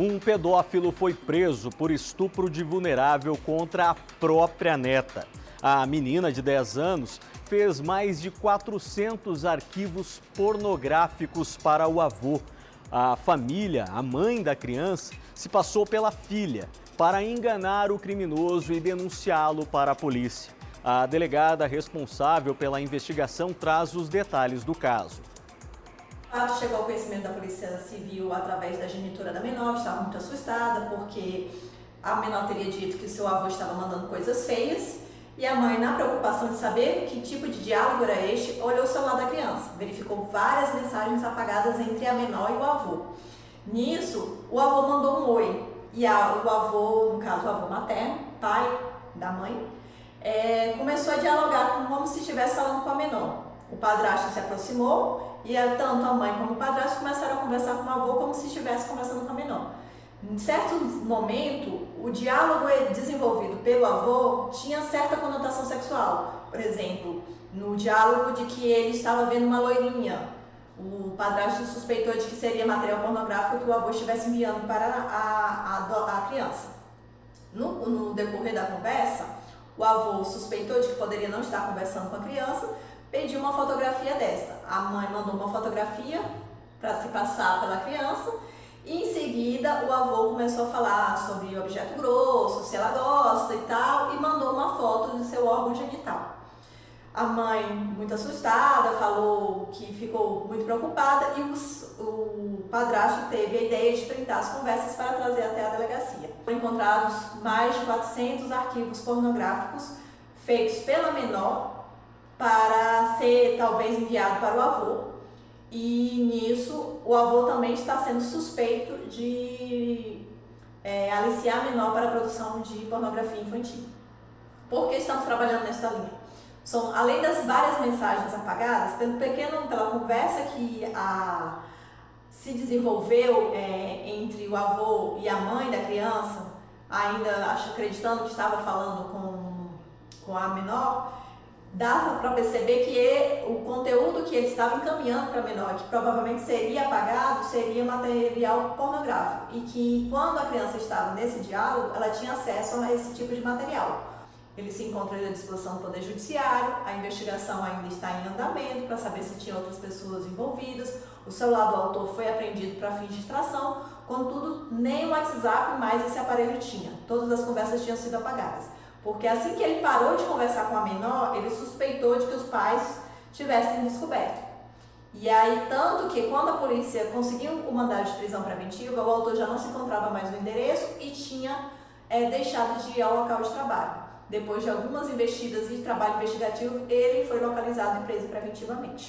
Um pedófilo foi preso por estupro de vulnerável contra a própria neta. A menina de 10 anos fez mais de 400 arquivos pornográficos para o avô. A família, a mãe da criança, se passou pela filha para enganar o criminoso e denunciá-lo para a polícia. A delegada responsável pela investigação traz os detalhes do caso. O fato chegou ao conhecimento da Polícia Civil através da genitora da menor, que estava muito assustada porque a menor teria dito que seu avô estava mandando coisas feias e a mãe, na preocupação de saber que tipo de diálogo era este, olhou o celular da criança, verificou várias mensagens apagadas entre a menor e o avô. Nisso, o avô mandou um oi e o avô, no caso o avô materno, pai da mãe, começou a dialogar como se estivesse falando com a menor. O padrasto se aproximou e tanto a mãe como o padrasto começaram a conversar com o avô como se estivesse conversando com a menor. Em certo momento, o diálogo desenvolvido pelo avô tinha certa conotação sexual. Por exemplo, no diálogo de que ele estava vendo uma loirinha, o padrasto suspeitou de que seria material pornográfico que o avô estivesse enviando para a criança. No decorrer da conversa, o avô suspeitou de que poderia não estar conversando com a criança, pediu uma fotografia desta. A mãe mandou uma fotografia para se passar pela criança e em seguida o avô começou a falar sobre objeto grosso, se ela gosta e tal, e mandou uma foto do seu órgão genital. A mãe, muito assustada, falou que ficou muito preocupada e o padrasto teve a ideia de printar as conversas para trazer até a delegacia. Foram encontrados mais de 400 arquivos pornográficos feitos pela menor para ser talvez enviado para o avô. E nisso o avô também está sendo suspeito de aliciar a menor para a produção de pornografia infantil. Por que estamos trabalhando nessa linha? Além das várias mensagens apagadas, pela conversa que se desenvolveu entre o avô e a mãe da criança, ainda acreditando que estava falando com a menor, dá para perceber que o conteúdo que ele estava encaminhando para a menor, que provavelmente seria apagado, seria material pornográfico. E que quando a criança estava nesse diálogo, ela tinha acesso a esse tipo de material. Ele se encontra à disposição do Poder Judiciário, a investigação ainda está em andamento para saber se tinha outras pessoas envolvidas. O celular do autor foi apreendido para fins de extração, contudo, nem o WhatsApp mais esse aparelho tinha. Todas as conversas tinham sido apagadas. Porque assim que ele parou de conversar com a menor, ele suspeitou de que os pais tivessem descoberto. E aí, tanto que quando a polícia conseguiu o mandado de prisão preventiva, o autor já não se encontrava mais no endereço e tinha deixado de ir ao local de trabalho. Depois de algumas investidas e trabalho investigativo, ele foi localizado e preso preventivamente.